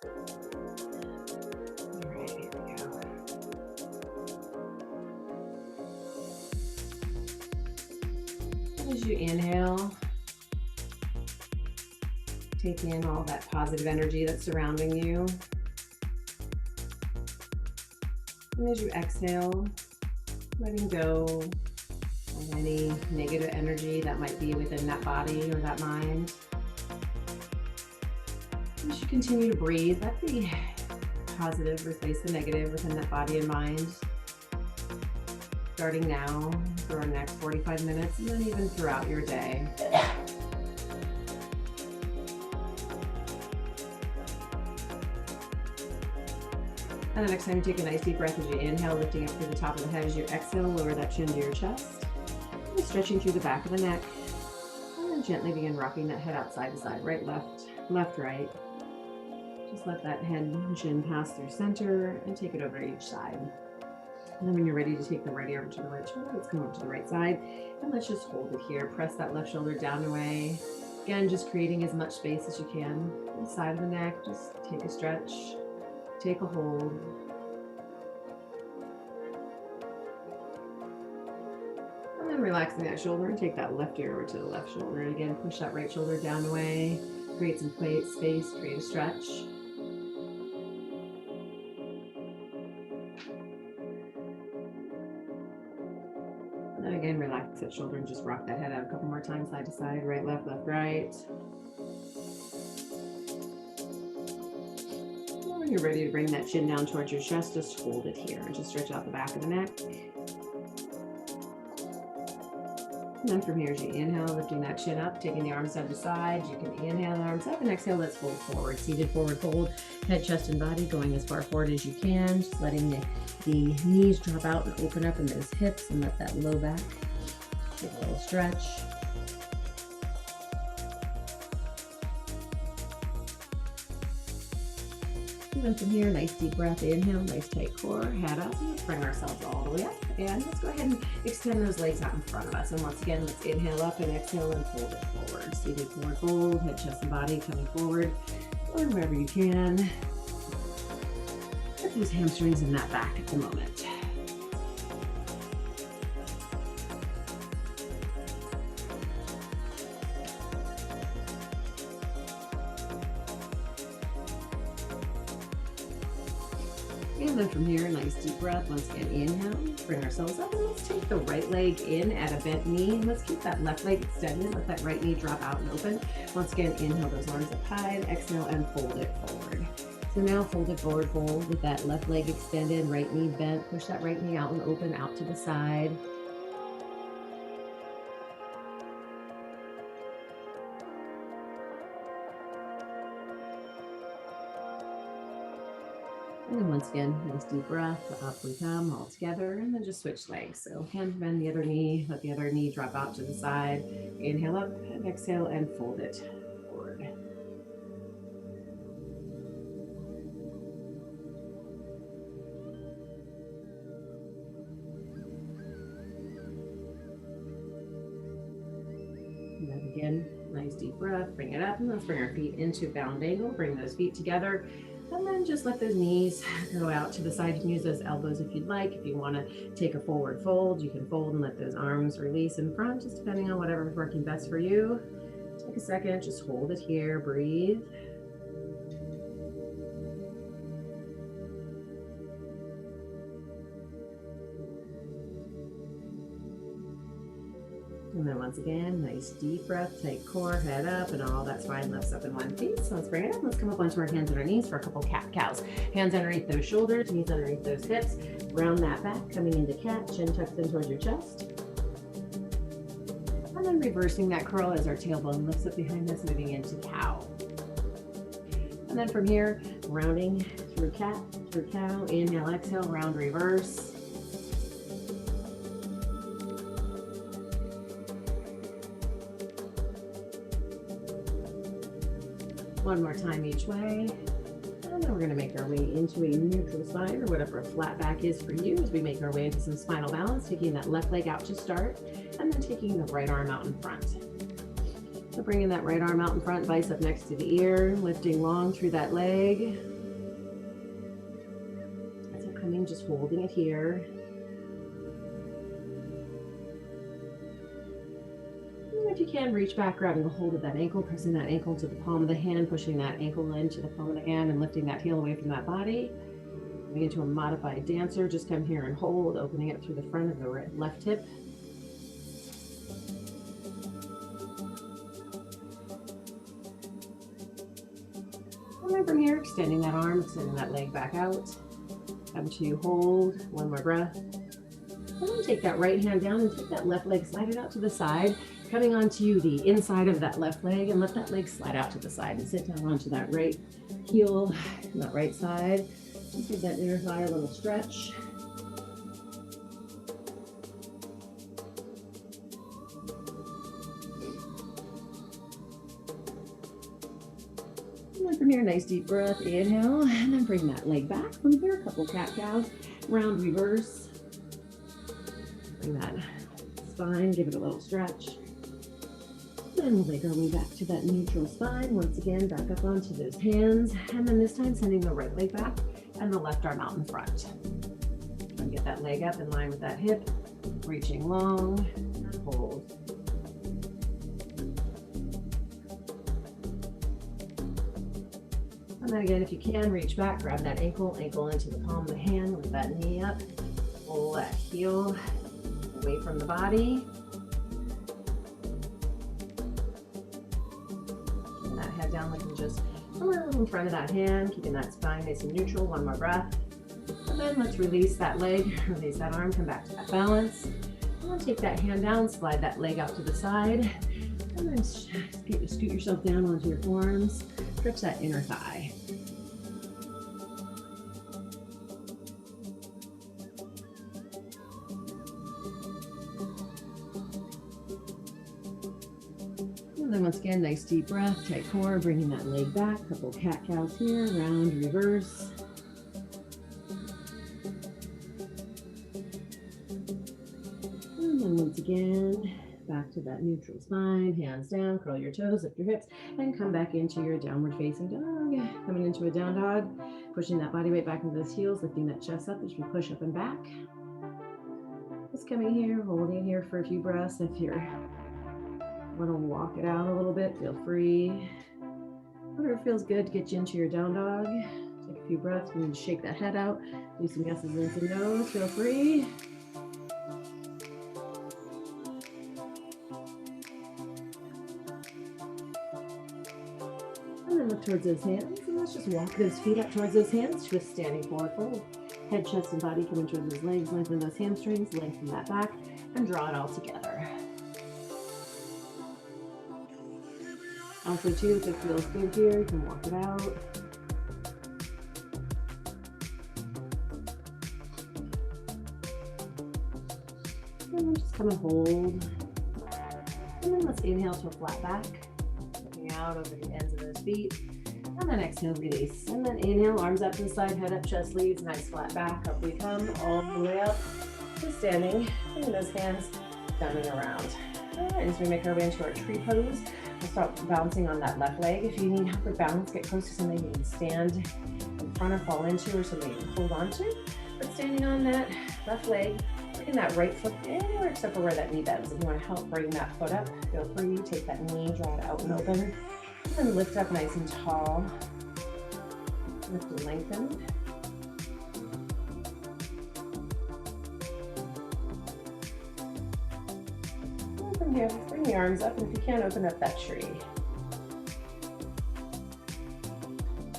All right, here we go. And as you inhale, take in all that positive energy that's surrounding you. And as you exhale, letting go of any negative energy that might be within that body or that mind. As you continue to breathe, let the positive replace the negative within that body and mind. Starting now for our next 45 minutes and then even throughout your day. And the next time you take a nice deep breath as you inhale, lifting up through the top of the head. As you exhale, lower that chin to your chest. And stretching through the back of the neck. And then gently begin rocking that head out side to side, right, left, left, right. Just let that head and chin pass through center and take it over to each side. And then when you're ready to take the right arm to the right shoulder, let's come over to the right side. And let's just hold it here. Press that left shoulder down and away. Again, just creating as much space as you can. On the side of the neck, just take a stretch. Take a hold. And then relaxing that shoulder and take that left ear over to the left shoulder. And again, push that right shoulder down and away. Create some space, create a stretch. And then again, relax that shoulder and just rock that head out a couple more times, side to side, right, left, right. When you're ready to bring that chin down towards your chest, just hold it here and just stretch out the back of the neck. And then from here, as you inhale, lifting that chin up, taking the arms side to side. You can inhale the arms up and exhale, let's fold forward. Seated forward fold, head, chest, and body going as far forward as you can. Just letting the knees drop out and open up in those hips and let that low back take a little stretch. And then from here, nice deep breath, inhale, nice tight core, head up, let's bring ourselves all the way up. And let's go ahead and extend those legs out in front of us. And once again, let's inhale up and exhale and fold it forward. Seated forward fold, head, chest, and body coming forward, or wherever you can. Get those hamstrings in that back at the moment. And then from here, nice deep breath. Once again, inhale, bring ourselves up, and let's take the right leg in at a bent knee. And let's keep that left leg extended. Let that right knee drop out and open. Once again, inhale those arms up high, exhale and fold it forward. So now fold it forward fold with that left leg extended, right knee bent. Push that right knee out and open out to the side. And then once again, nice deep breath, up we come all together, and then just switch legs. So hand bend the other knee, let the other knee drop out to the side. Inhale up and exhale and fold it forward. And then again, nice deep breath, bring it up, and let's bring our feet into bound angle. Bring those feet together. And then just let those knees go out to the side. You can use those elbows if you'd like. If you want to take a forward fold, you can fold and let those arms release in front, just depending on whatever's working best for you. Take a second, just hold it here, breathe. And then once again, nice deep breath, tight core, head up, and all that spine lifts up in one piece. So let's bring it up. Let's come up onto our hands and our knees for a couple cat cows. Hands underneath those shoulders, knees underneath those hips. Round that back, coming into cat, chin tucks in towards your chest. And then reversing that curl as our tailbone lifts up behind us, moving into cow. And then from here, rounding through cat, through cow. Inhale, exhale, round, reverse. One more time each way. And then we're going to make our way into a neutral spine, or whatever a flat back is for you, as we make our way into some spinal balance, taking that left leg out to start, and then taking the right arm out in front. So bringing that right arm out in front, bicep next to the ear, lifting long through that leg. So coming, just holding it here. And if you can, reach back, grabbing a hold of that ankle, pressing that ankle to the palm of the hand, pushing that ankle into the palm of the hand and lifting that heel away from that body. Coming into a modified dancer, just come here and hold, opening up through the front of the left hip. And then from here, extending that arm, extending that leg back out. Come to hold, one more breath. And then take that right hand down and take that left leg, slide it out to the side, coming onto the inside of that left leg, and let that leg slide out to the side and sit down onto that right heel, that right side. Just give that inner thigh a little stretch. And then from here, nice deep breath, inhale, and then bring that leg back. From here, a couple cat-cows, round reverse. Bring that spine, give it a little stretch. Then we'll make our way back to that neutral spine. Once again, back up onto those hands. And then this time, sending the right leg back and the left arm out in front. And get that leg up in line with that hip, reaching long, and hold. And then again, if you can, reach back, grab that ankle into the palm of the hand, lift that knee up, pull that heel away from the body. And that head down, looking just a little in front of that hand, keeping that spine nice and neutral. One more breath. And then let's release that leg, release that arm, come back to that balance. And then take that hand down, slide that leg out to the side. And then scoot yourself down onto your forearms, stretch that inner thigh. And then once again, nice deep breath, tight core, bringing that leg back, couple cat-cows here, round, reverse. And then once again, back to that neutral spine, hands down, curl your toes, lift your hips, and come back into your downward facing dog. Coming into a down dog, pushing that body weight back into those heels, lifting that chest up as we push up and back. Just coming here, holding here for a few breaths. If you're want to walk it out a little bit, feel free. Whatever feels good to get you into your down dog. Take a few breaths. You need to shake that head out. Do some yeses and some nos. Feel free. And then look towards those hands. And let's just walk those feet up towards those hands. Twist standing forward fold. Head, chest, and body coming towards those legs. Lengthen those hamstrings. Lengthen that back. And draw it all together. Also too, if it feels good here, you can walk it out. And then just come and hold. And then let's inhale to a flat back. Looking out over the ends of those feet. And then exhale, release. And then inhale, arms up to the side, head up, chest leads, nice flat back. Up we come, all the way up to standing. Bring those hands down and around. All right, as we make our way into our tree pose, we'll start bouncing on that left leg. If you need help with balance, get close to something you can stand in front or fall into, or something you can hold on to. But standing on that left leg, bring that right foot anywhere except for where that knee bends. If you want to help bring that foot up, feel free. Take that knee, draw it out and open. And then lift up nice and tall. Lift and lengthen. From here, bring the arms up, and if you can, open up that tree.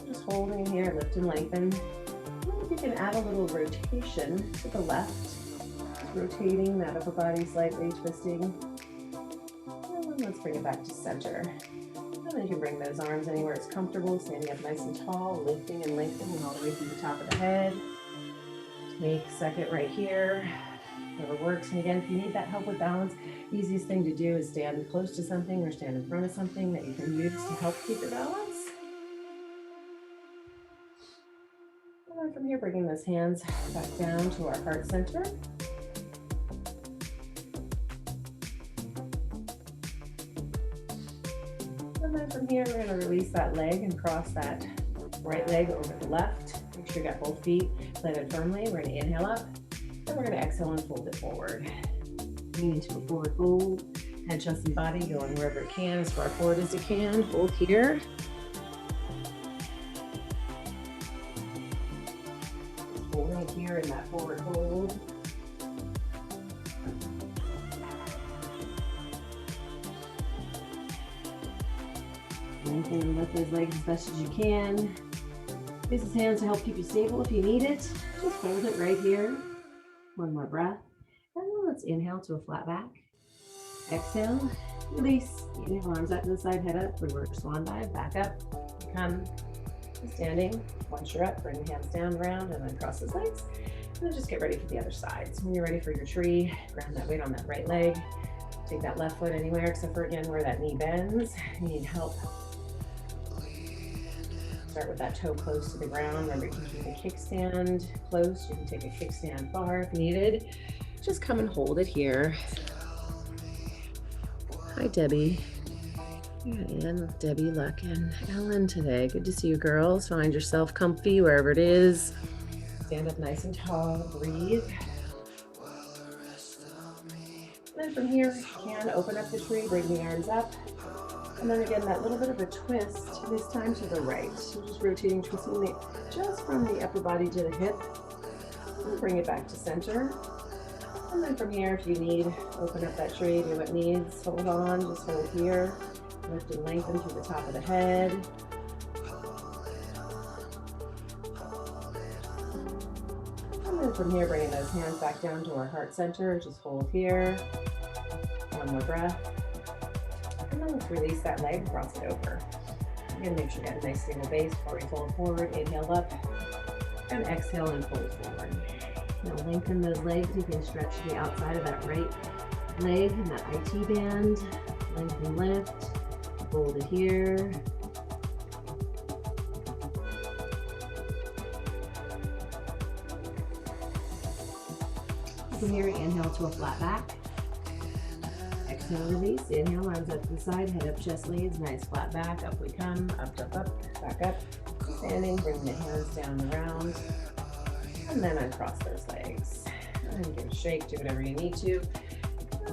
Just holding in here, lift and lengthen. And if you can add a little rotation to the left, just rotating that upper body slightly, twisting. And then let's bring it back to center. And then you can bring those arms anywhere it's comfortable, standing up nice and tall, lifting and lengthening all the way through the top of the head. Take a second right here. Whatever works. And again, if you need that help with balance, easiest thing to do is stand close to something or stand in front of something that you can use to help keep your balance. And then from here, bringing those hands back down to our heart center. And then from here, we're going to release that leg and cross that right leg over the left. Make sure you got both feet planted firmly. We're going to inhale up, and we're going to exhale and fold it forward. Moving into a forward fold. Head, chest, and body going wherever it can, as far forward as you can. Hold here. Hold right here in that forward hold. Lengthen and lift those legs as best as you can. Use his hands to help keep you stable if you need it. Just hold it right here. One more breath. And then let's inhale to a flat back. Exhale, release. Inhale, arms out to the side, head up, reverse swan dive, back up. Come standing. Once you're up, bring the hands down, round, and then cross those legs. And then just get ready for the other side. So when you're ready for your tree, ground that weight on that right leg. Take that left foot anywhere except for, again, where that knee bends. You need help. Start with that toe close to the ground. Remember, you can keep a kickstand close. You can take a kickstand far if needed. Just come and hold it here. Hi, Debbie. And Debbie, Luck, and Ellen today. Good to see you girls. Find yourself comfy wherever it is. Stand up nice and tall. Breathe. And then from here, you can open up the tree, bring the arms up. And then again, that little bit of a twist, this time to the right. So just rotating, twisting it just from the upper body to the hip. And bring it back to center. And then from here, if you need, open up that tree, do what needs. Hold on, just hold here. Lift and lengthen through the top of the head. And then from here, bringing those hands back down to our heart center. Just hold here. One more breath. And then let's release that leg, cross it over. Again, make sure you get a nice stable base before we fold forward. Inhale up and exhale and fold forward. Now lengthen those legs. You can stretch the outside of that right leg and that IT band. Lengthen, lift. Hold it here. From here, inhale to a flat back. Exhale, release. Inhale, arms up to the side, head up, chest leads, nice flat back. Up we come, up, up, up, back up. Standing, bring the hands down around. And then uncross those legs. And give it a shake, do whatever you need to.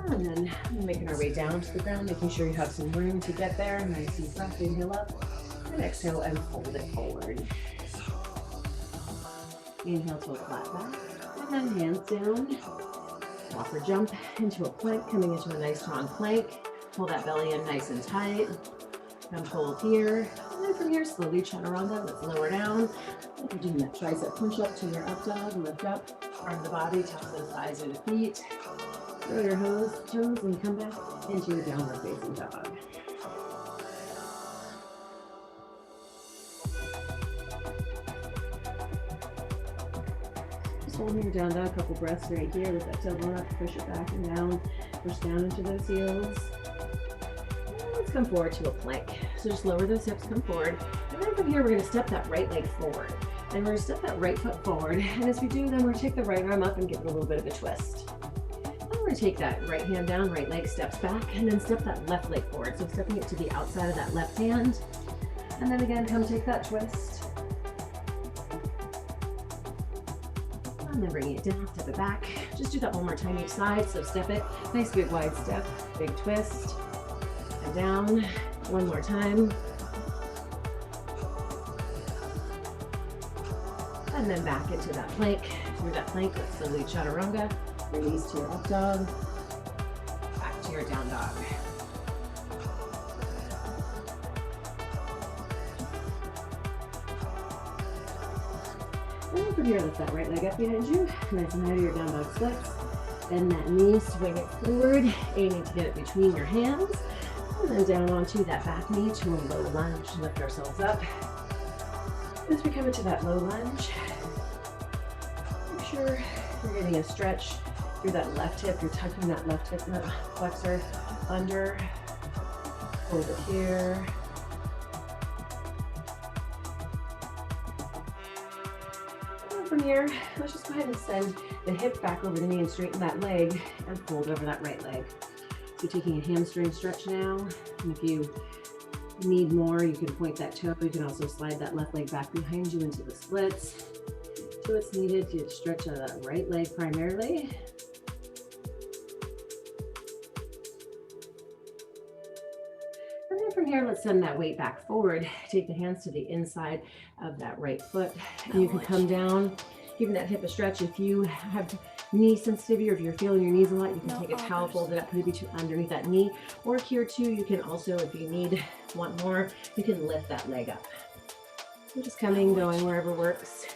And then making our way down to the ground, making sure you have some room to get there. Nice deep breath, inhale up. And exhale and fold it forward. Inhale to a flat back. And then hands down. Walk or jump into a plank, coming into a nice strong plank. Pull that belly in nice and tight. Come hold here. And then from here, slowly chaturanga. Let's lower down. Like you're doing that tricep push up to your up dog. Lift up, arm the body, touch the thighs or the feet. Throw your toes and come back into your downward facing dog. Just holding your down dog, a couple breaths right here. Lift that tailbone up, push it back and down. Push down into those heels. And let's come forward to a plank. So just lower those hips, come forward. And then from here, we're going to step that right leg forward. And we're going to step that right foot forward. And as we do, then we're going to take the right arm up and give it a little bit of a twist. We're going to take that right hand down, right leg steps back, and then step that left leg forward. So stepping it to the outside of that left hand. And then again, come take that twist. And then bringing it down, step it back. Just do that one more time each side. So step it, nice big wide step, big twist, and down. One more time. And then back into that plank. Through that plank, let's slowly chaturanga. Release to your up dog, back to your down dog. And then from here, lift that right leg up behind you. Nice and high to your down dog splits. Bend that knee, swing it forward, aiming to get it between your hands. And then down onto that back knee to a low lunge. Lift ourselves up. As we come into that low lunge, make sure you're getting a stretch through that left hip. You're tucking that left hip flexor under. Hold it here. And from here, let's just go ahead and send the hip back over the knee and straighten that leg and fold over that right leg. So taking a hamstring stretch now. And if you If you need more, you can point that toe. You can also slide that left leg back behind you into the splits. Do what's needed to stretch out that right leg primarily. And then from here, let's send that weight back forward. Take the hands to the inside of that right foot. And you can come down, giving that hip a stretch. If you have knee sensitivity or if you're feeling your knees a lot, you can take a towel, fold it up, put it underneath that knee. Or here too, you can also, if you want more, you can lift that leg up. So just coming, going wherever works.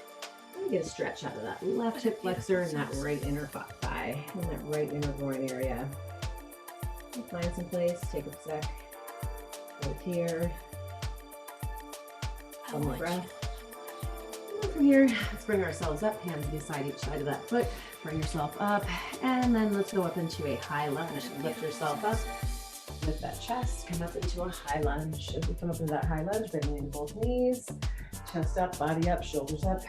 And get a stretch out of that left hip flexor and that right inner thigh and that right inner groin area. And find some place, take a sec. Hold here. One more breath. And from here, let's bring ourselves up, hands beside each side of that foot. Bring yourself up, and then let's go up into a high lunge. Lift yourself up, lift that chest, come up into a high lunge. As we come up into that high lunge, bringing in both knees, chest up, body up, shoulders up.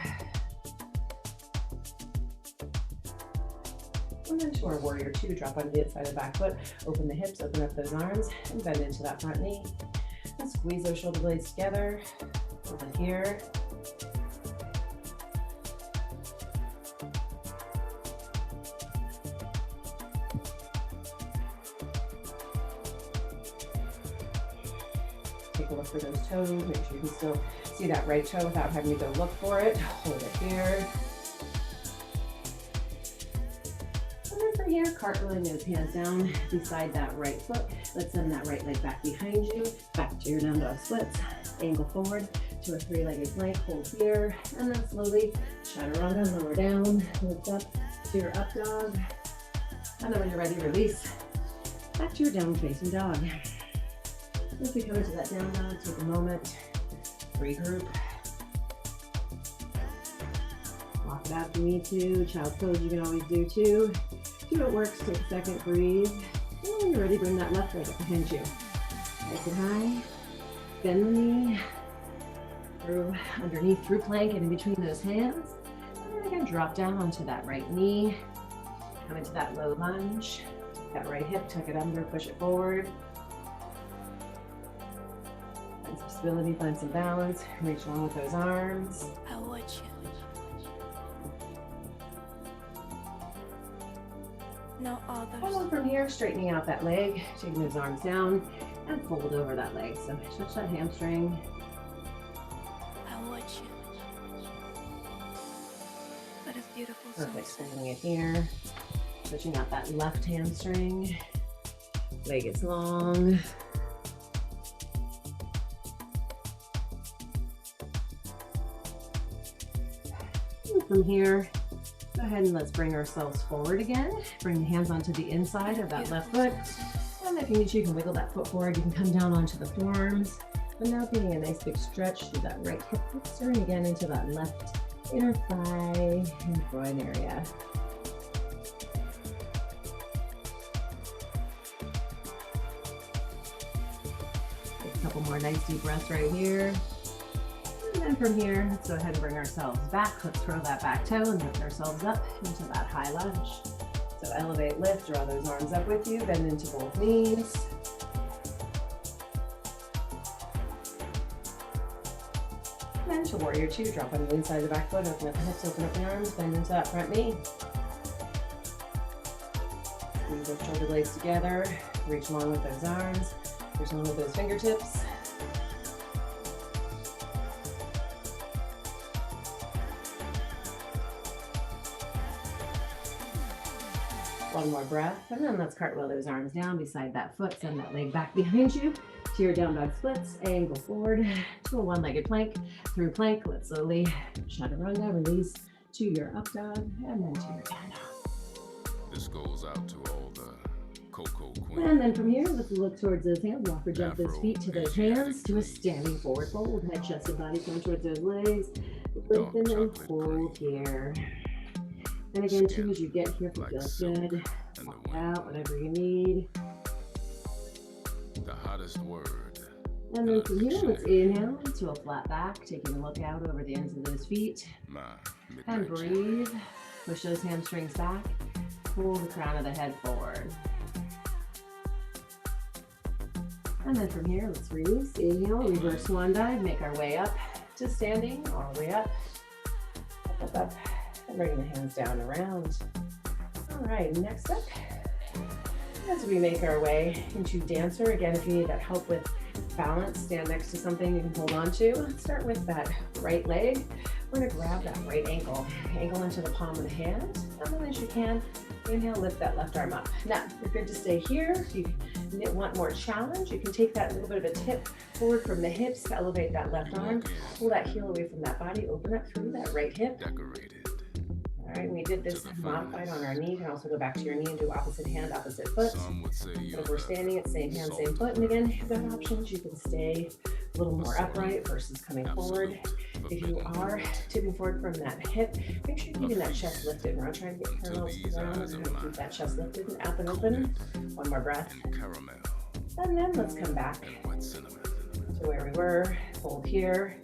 And then to our warrior two, drop onto the inside of the back foot, open the hips, open up those arms, and bend into that front knee. And squeeze those shoulder blades together, over here. Take a look for those toes, make sure you can still see that right toe without having to go look for it. Hold it here. Here, cartwheeling those hands down beside that right foot. Let's send that right leg back behind you, back to your down dog splits. Angle forward to a three-legged plank, hold here, and then slowly chaturanga, lower down, lift up to your up dog. And then when you're ready, release. Back to your down facing dog. As we come into that down dog, take a moment, regroup. Walk it out if you need to. Child's pose you can always do too. See what works, take a second, breathe. And when you're ready, bring that left leg up behind you. Nice and high. Bend the knee. Through underneath, through plank, and in between those hands. And then again, drop down onto that right knee. Come into that low lunge. Take that right hip, tuck it under, push it forward. Find some stability, find some balance. Reach along with those arms. I watch you. No others. And then from here, straightening out that leg, taking those arms down and fold over that leg. So stretch that hamstring. I watch you. That is beautiful. Perfect, folding it here. Stretching out that left hamstring. Leg is long. And from here, go ahead and let's bring ourselves forward again. Bring the hands onto the inside of that left foot. And if you need to, you can wiggle that foot forward. You can come down onto the forearms. But now getting a nice big stretch through that right hip flexor and again into that left inner thigh and groin area. Take a couple more nice deep breaths right here. And then from here, let's go ahead and bring ourselves back. Let's throw that back toe and lift ourselves up into that high lunge. So elevate, lift, draw those arms up with you, bend into both knees. And to warrior two, drop on the inside of the back foot, open up the hips, open up the arms, bend into that front knee. Squeeze those shoulder blades together, reach along with those arms, reach along with those fingertips. One more breath, and then let's cartwheel those arms down beside that foot, send that leg back behind you to your down dog splits, angle forward to a one-legged plank, through plank, let's slowly chaturanga, release to your up dog, and then to your down dog. This goes out to all the Cocoa Queen. And then from here, let's look towards those hands, walk or jump those feet to those hands, to a standing forward fold, head, chest, and body come towards those legs, lengthen and fold here. And again, too, as you get here, if it feels good, walk out, whatever you need. The hottest word. And then from here, let's inhale to a flat back, taking a look out over the ends of those feet. And breathe. Push those hamstrings back. Pull the crown of the head forward. And then from here, let's release. Inhale, reverse swan dive, make our way up to standing, all the way up, up, and bring the hands down around. All right, next up, as we make our way into dancer, again, if you need that help with balance, stand next to something you can hold on to. Let's start with that right leg. We're gonna grab that right ankle into the palm of the hand, and then as you can, inhale, lift that left arm up. Now, you're good to stay here. If you want more challenge, you can take that little bit of a tip forward from the hips to elevate that left arm, pull that heel away from that body, open up through that right hip. Decorated. All right, we did this modified on our knee. You can also go back to your knee and do opposite hand, opposite foot. Some would say But if we're standing at same hand, same foot, and again, you've got options. You can stay a little more upright versus coming forward. If you are tipping forward from that hip, make sure you're keeping that chest lifted. We're not trying to get parallel to the ground. We're going to keep that chest lifted and up and open. One more breath. caramel And then let's come back and wet cinnamon. to where we were. Hold here.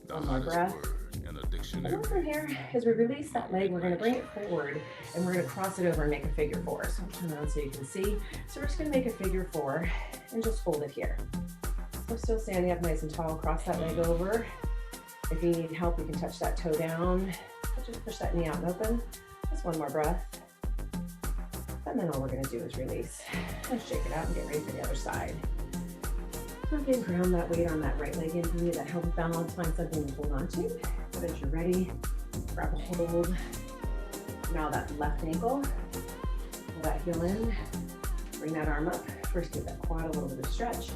The One more hottest breath. word in a And then dictionary. from here, as we release that leg, we're going to bring it forward and we're going to cross it over and make a figure four. So turn around so you can see. So we're just going to make a figure four and just hold it here. We're still standing up nice and tall. Cross that leg over. If you need help, you can touch that toe down. Just push that knee out and open. Just one more breath. And then all we're going to do is release. Let's shake it out and get ready for the other side. Again, ground that weight on that right leg in. If you need that help with balance, find something to hold on to. But as you're ready, grab a hold. Now that left ankle, pull that heel in, bring that arm up. First give that quad a little bit of stretch.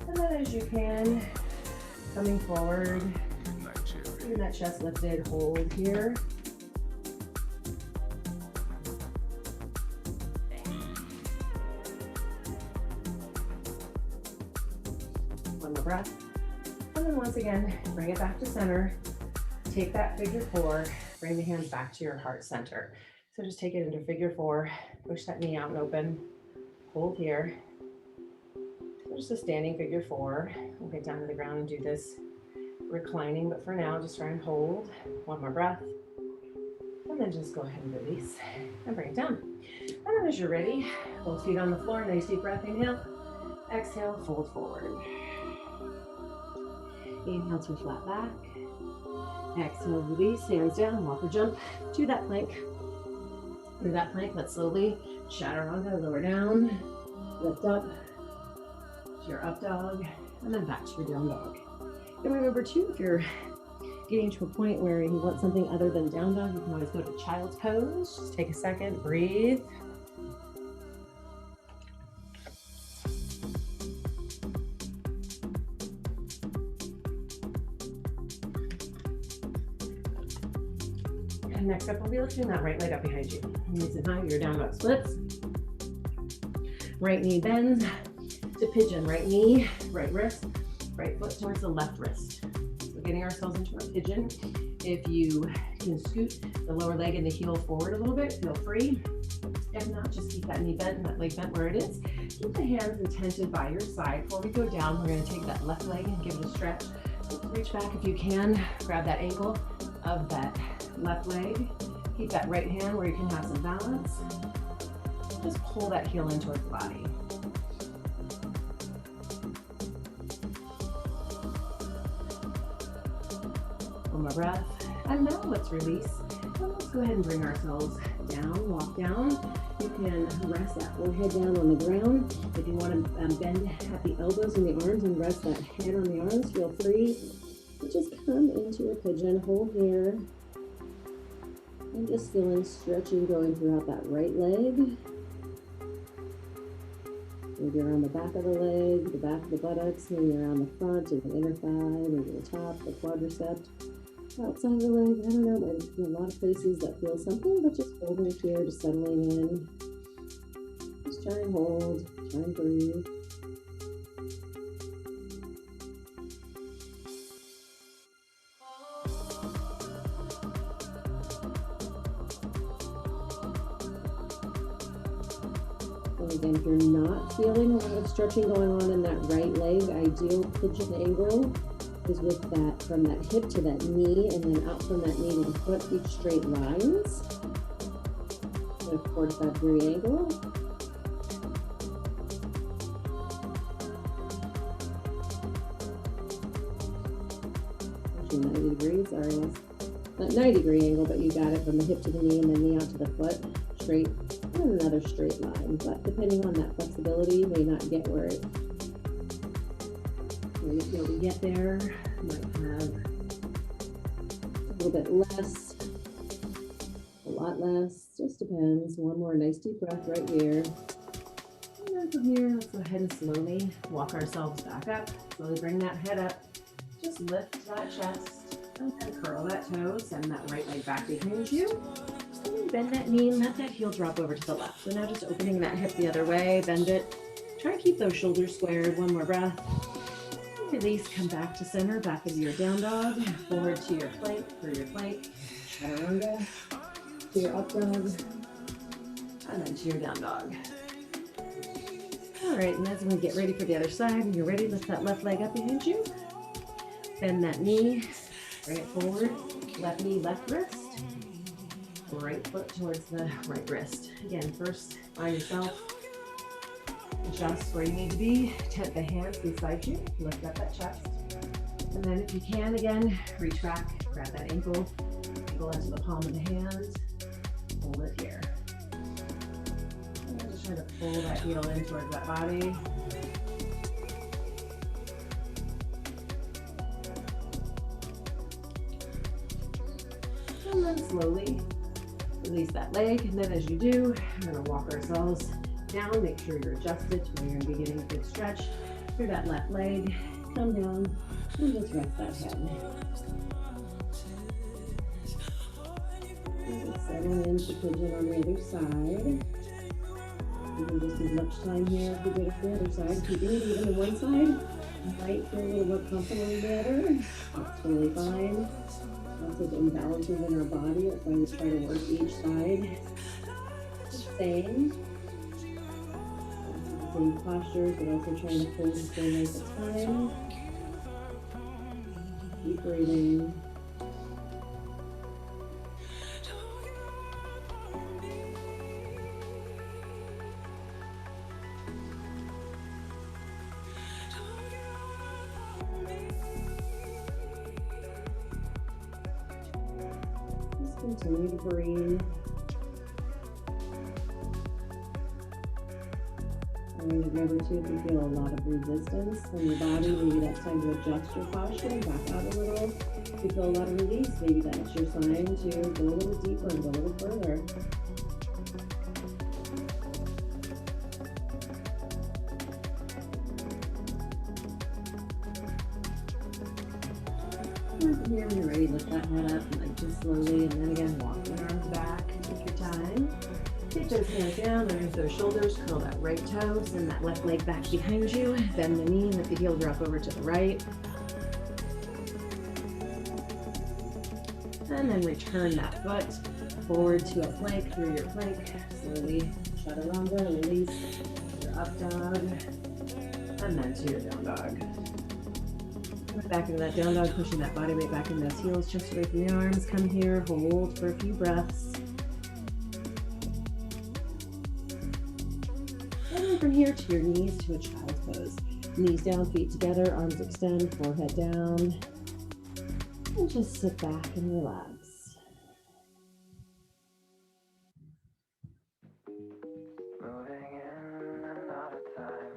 And then as you can, coming forward, keeping that chest lifted, hold here. One more breath. And then once again, bring it back to center. Take that figure four, bring the hands back to your heart center. So just take it into figure four, push that knee out and open, hold here. So just a standing figure four. We'll get down to the ground and do this reclining, but for now, just try and hold. One more breath. And then just go ahead and release and bring it down. And then as you're ready, both feet on the floor, nice deep breath, inhale. Exhale, fold forward. Inhale to a flat back. Exhale, release, hands down, walk or jump to that plank. Through that plank, let's slowly chaturanga, lower down, lift up to your up dog, and then back to your down dog. And remember too, if you're getting to a point where you want something other than down dog, you can always go to child's pose. Just take a second, breathe. And next up, we'll be lifting that right leg up behind you. Knees in high, your down dog splits. Right knee bends to pigeon. Right knee, right wrist, right foot towards the left wrist. So getting ourselves into a pigeon. If you can scoot the lower leg and the heel forward a little bit, feel free. If not, just keep that knee bent and that leg bent where it is. Keep the hands intented by your side. Before we go down, we're going to take that left leg and give it a stretch. Reach back if you can. Grab that ankle of that left leg. Keep that right hand where you can have some balance. Just pull that heel in towards the body. One more breath. And now let's release. And let's go ahead and bring ourselves down, walk down. You can rest that forehead down on the ground. If you want to bend at the elbows and the arms and rest that head on the arms, feel free. Just come into a pigeon, hold here. And just feeling stretching going throughout that right leg. Maybe around the back of the leg, the back of the buttocks, maybe around the front of the inner thigh, maybe the top, the quadricep. Outside the leg, I don't know, there's a lot of places that feel something, but just holding it here, just settling in. Just try and hold, try and breathe. Again, if you're not feeling a lot of stretching going on in that right leg, ideal pigeon angle is with that, from that hip to that knee, and then out from that knee to the foot, each straight lines. And a 45-degree angle. 90 degrees. Sorry, not 90-degree angle, but you got it from the hip to the knee and then knee out to the foot. Straight, and another straight line. But depending on that flexibility, you may not get where it where you feel to get there. You might have a little bit less, a lot less, just depends. One more nice deep breath right here. And then from here, let's go ahead and slowly walk ourselves back up. Slowly bring that head up. Just lift that chest and then curl that toe. Send that right leg back behind you. And bend that knee and let that heel drop over to the left. So now just opening that hip the other way, bend it. Try to keep those shoulders squared. One more breath. Release, come back to center, back into your down dog, forward to your plank, through your plank, chaturanga, to your up dog, and then to your down dog. All right, and as we get ready for the other side, when you're ready, lift that left leg up behind you, bend that knee, bring it forward, left knee, left wrist, right foot towards the right wrist. Again, first, find yourself. Adjust where you need to be. Tip the hands beside you. Lift up that chest. And then if you can, again, reach back, grab that ankle into the palm of the hand. Hold it here. And then just try to pull that heel in towards that body. And then slowly release that leg. And then as you do, we're going to walk ourselves down. Make sure you're adjusted to where you're going to be getting a good stretch through that left leg. Come down and just rest that head. And settle into pigeon on the other side. You can just as much time here as we get to the other side. Keeping it even on one side. You might feel a little more comfortable better. That's totally fine. Lots of imbalances in our body. That's why we try to work each side. Same. Same postures, but also trying to hold the same length of time. Keep breathing. Just continue to breathe. And remember too, if you feel a lot of resistance from your body, maybe that's time to adjust your posture, back out a little. If you feel a lot of release, maybe that's your sign to go a little deeper and go a little further. And from here, when you're ready, lift that head up and like just slowly, and then again, walk the arms back. Take your time. Take those hands down, underneath those shoulders, curl that right toe, send that left leg back behind you, bend the knee, let the heel drop over to the right. And then return that foot forward to a plank, through your plank, slowly chaturanga, release your up dog, and then to your down dog. Back into that down dog, pushing that body weight back in those heels, chest away from the arms, come here, hold for a few breaths. From here to your knees to a child's pose. Knees down, feet together, arms extend, forehead down. And just sit back and relax. Moving in and out of time.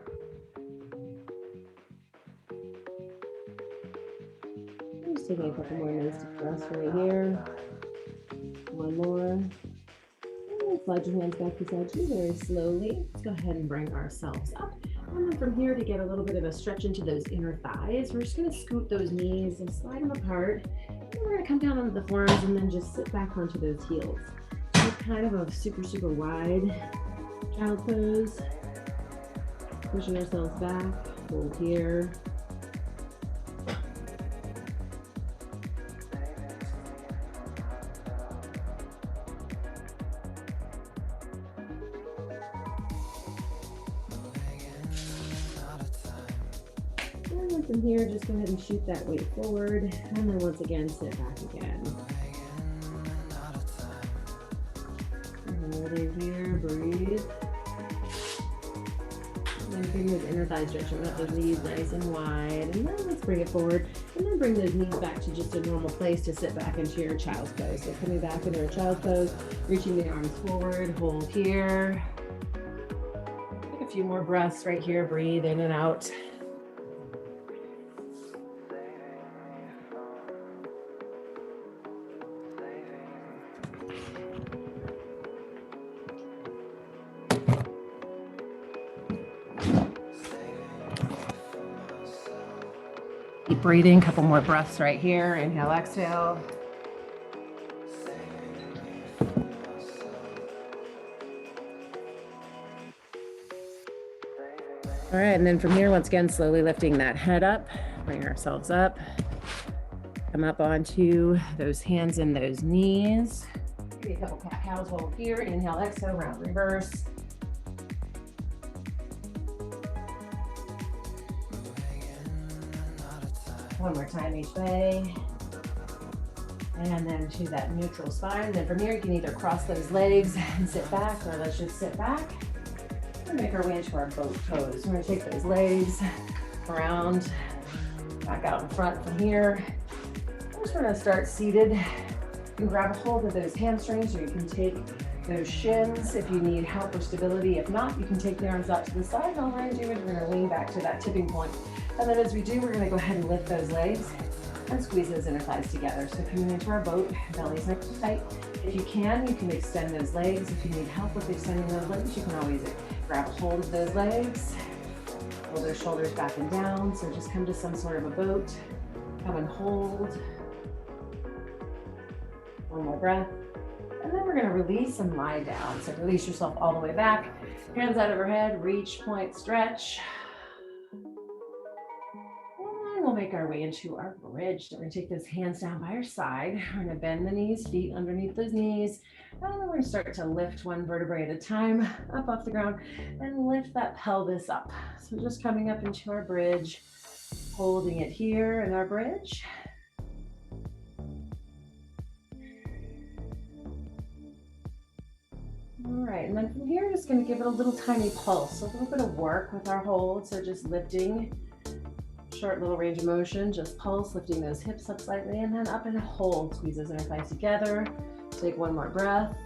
I'm just taking a couple more nice deep breaths right here. One more. Slide your hands back beside you very slowly. Let's go ahead and bring ourselves up. And then from here, to get a little bit of a stretch into those inner thighs, we're just going to scoot those knees and slide them apart. And we're going to come down onto the forearms and then just sit back onto those heels. So kind of a super, super wide child pose. Pushing ourselves back, hold here. From here, just go ahead and shoot that weight forward, and then once again, sit back again. Hold it here, breathe. And then bring those inner thigh stretch, open up those knees nice and wide, and then let's bring it forward. And then bring those knees back to just a normal place to sit back into your child's pose. So coming back into a child's pose, reaching the arms forward, hold here. Take a few more breaths right here, breathe in and out. Keep breathing, couple more breaths right here. Inhale, exhale. All right, and then from here, once again, slowly lifting that head up, bring ourselves up. Come up onto those hands and those knees. Maybe a couple cat cows, hold here. Inhale, exhale, round reverse. One more time each way. And then to that neutral spine. Then from here, you can either cross those legs and sit back, or let's just sit back. And make our way into our boat pose. We're gonna take those legs around, back out in front from here. We're just gonna start seated. You can grab a hold of those hamstrings, or you can take those shins if you need help or stability. If not, you can take the arms out to the side. And all we're gonna do is we're gonna lean back to that tipping point. And then as we do, we're gonna go ahead and lift those legs and squeeze those inner thighs together. So coming into our boat, belly's nice and tight. If you can extend those legs. If you need help with extending those legs, you can always grab a hold of those legs, pull those shoulders back and down. So just come to some sort of a boat, come and hold. One more breath. And then we're gonna release and lie down. So release yourself all the way back. Hands out overhead, reach, point, stretch. And we'll make our way into our bridge. So we're gonna take those hands down by our side. We're gonna bend the knees, feet underneath those knees. And then we're gonna start to lift one vertebrae at a time up off the ground and lift that pelvis up. So just coming up into our bridge, holding it here in our bridge. All right, and then from here, just gonna give it a little tiny pulse, a little bit of work with our hold. So just lifting, short little range of motion, just pulse, lifting those hips up slightly, and then up and hold. Squeeze those inner thighs together. Take one more breath.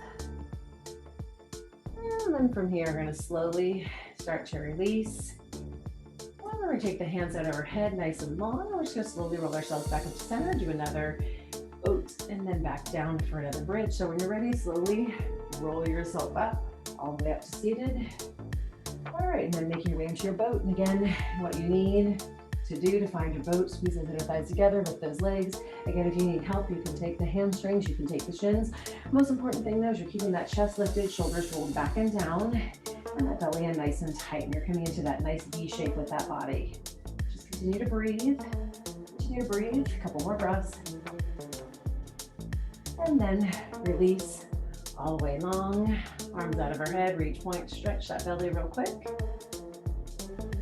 And then from here, we're gonna slowly start to release. And then we're gonna take the hands out overhead, nice and long. And we're just gonna slowly roll ourselves back up to center, do another oat, and then back down for another bridge. So when you're ready, slowly roll yourself up, all the way up to seated. All right, and then make your way into your boat. And again, what you need to do to find your boat, squeeze those inner thighs together, lift those legs. Again, if you need help, you can take the hamstrings, you can take the shins. Most important thing though is you're keeping that chest lifted, shoulders rolled back and down, and that belly in nice and tight. And you're coming into that nice V shape with that body. Just continue to breathe, a couple more breaths. And then release all the way long, arms out of our head, reach, point, stretch that belly real quick.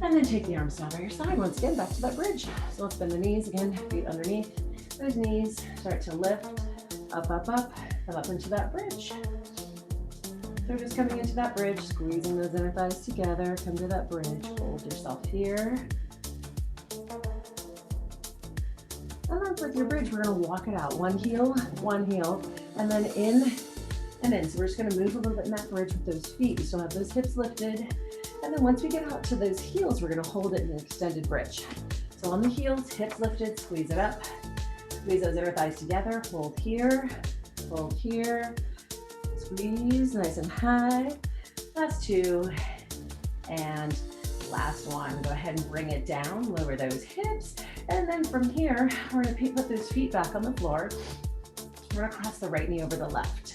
And then take the arms down by your side. Once again, back to that bridge. So let's bend the knees again, feet underneath those knees. Start to lift, up, up, up, come up into that bridge. So just coming into that bridge, squeezing those inner thighs together, come to that bridge, hold yourself here. And then with your bridge, we're gonna walk it out. One heel, and then in and in. So we're just gonna move a little bit in that bridge with those feet. We still have those hips lifted. And then once we get out to those heels, we're gonna hold it in an extended bridge. So on the heels, hips lifted, squeeze it up. Squeeze those inner thighs together, hold here, squeeze nice and high. Last two, and last one. Go ahead and bring it down, lower those hips. And then from here, we're gonna put those feet back on the floor. We're gonna cross the right knee over the left.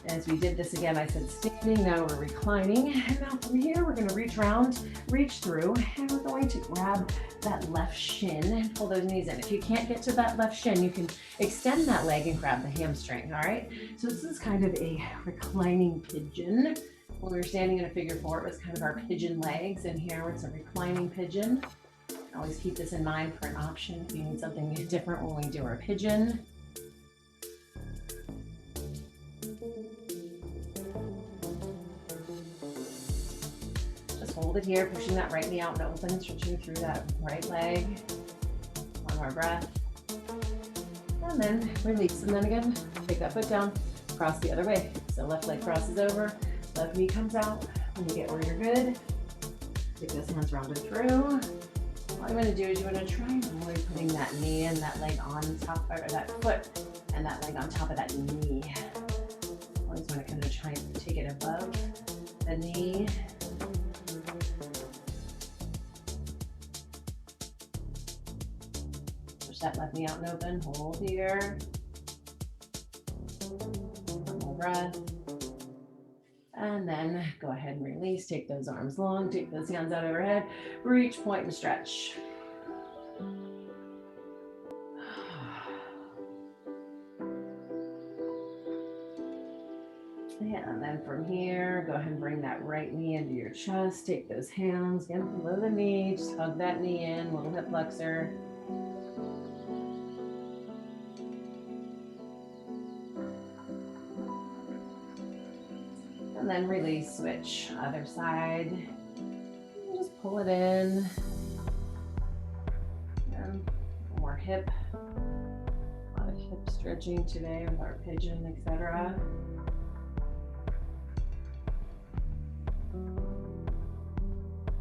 As we did this again, I said standing, now we're reclining. And now from here, we're gonna reach around, reach through, and we're going to grab that left shin and pull those knees in. If you can't get to that left shin, you can extend that leg and grab the hamstring, all right? So this is kind of a reclining pigeon. When we were standing in a figure four, it was kind of our pigeon legs, and here it's a reclining pigeon. Always keep this in mind for an option if you need something different when we do our pigeon. Hold it here, pushing that right knee out and open, stretching through that right leg. One more breath. And then release. And then again, take that foot down, cross the other way. So left leg crosses over, left knee comes out. When you get where you're good, take those hands rounded through. What I'm going to do is you want to try and avoid putting that knee and that leg on top, or that foot and that leg on top of that knee. Always want to kind of try and take it above the knee. Push that left knee out and open. Hold here. One more breath. And then go ahead and release. Take those arms long. Take those hands out overhead. Reach, point, and stretch. And then from here, go ahead and bring that right knee into your chest. Take those hands again below the knee. Just hug that knee in, little hip flexor. And then release, switch, other side. And just pull it in. And more hip. A lot of hip stretching today with our pigeon, etc.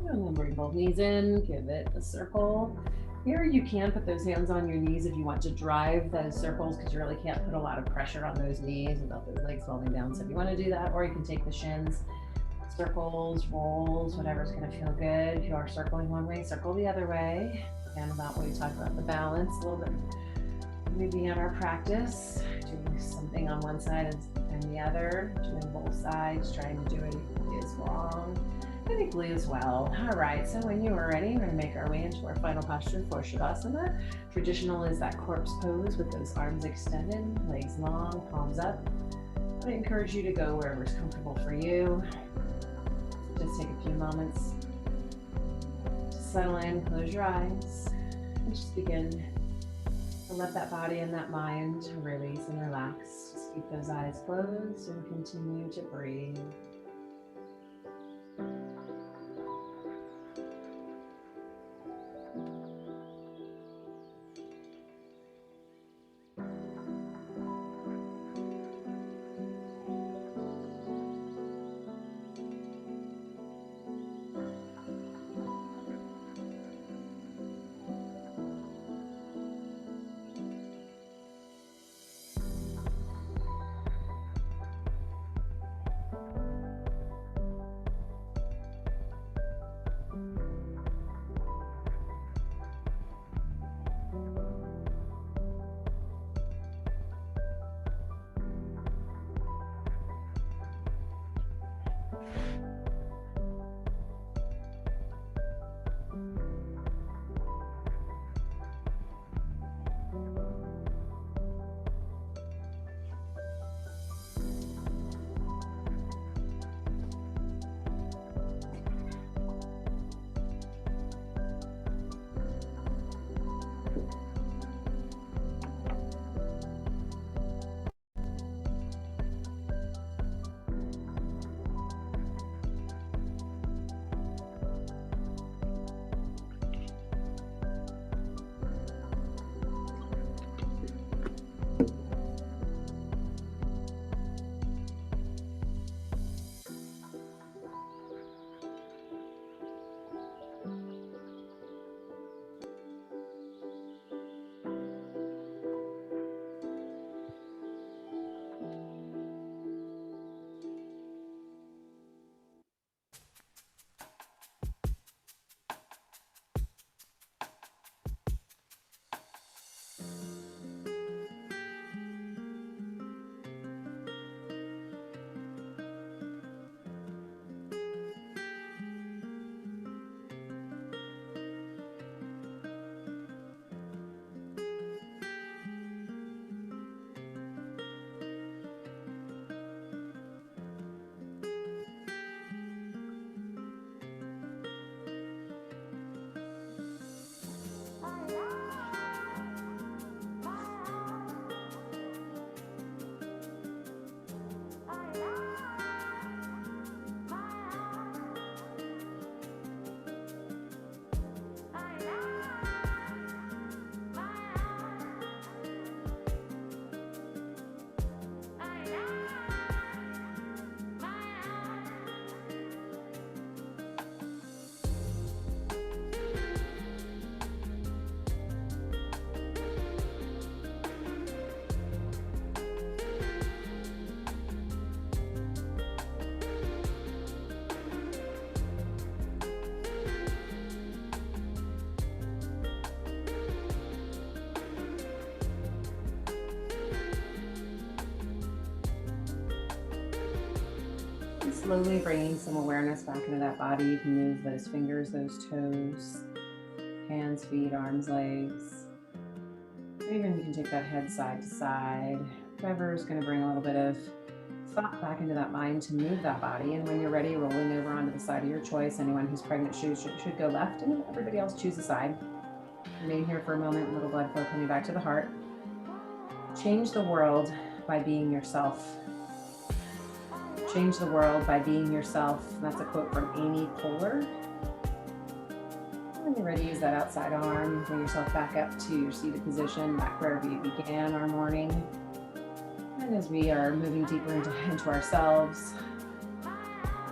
And then bring both knees in, give it a circle. Here you can put those hands on your knees if you want to drive those circles, because you really can't put a lot of pressure on those knees without those legs falling down. So if you want to do that, or you can take the shins, circles, rolls, whatever's going to feel good. If you are circling one way, circle the other way. Again, about what we talked about, the balance a little bit. Maybe in our practice, doing something on one side and the other, doing both sides, trying to do it equally as long. And equally as well. All right, so when you are ready, we're going to make our way into our final posture for Shavasana. Traditional is that corpse pose with those arms extended, legs long, palms up. I encourage you to go wherever is comfortable for you. Just take a few moments to settle in, close your eyes, and just begin to let that body and that mind release and relax. Just keep those eyes closed and continue to breathe. Slowly bringing some awareness back into that body. You can move those fingers, those toes, hands, feet, arms, legs. Or even you can take that head side to side. Whatever is going to bring a little bit of thought back into that mind to move that body. And when you're ready, rolling over onto the side of your choice. Anyone who's pregnant should go left, and everybody else choose a side. Remain here for a moment, a little blood flow coming back to the heart. Change the world by being yourself. Change the world by being yourself. That's a quote from Amy Poehler. When you're ready, use that outside arm. Bring yourself back up to your seated position, back wherever you began our morning. And as we are moving deeper into ourselves,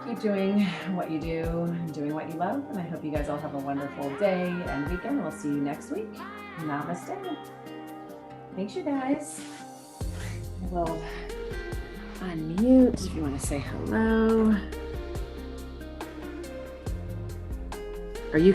keep doing what you do, doing what you love. And I hope you guys all have a wonderful day and weekend. We'll see you next week. Namaste. Thanks, you guys. I will unmute if you want to say hello. Are you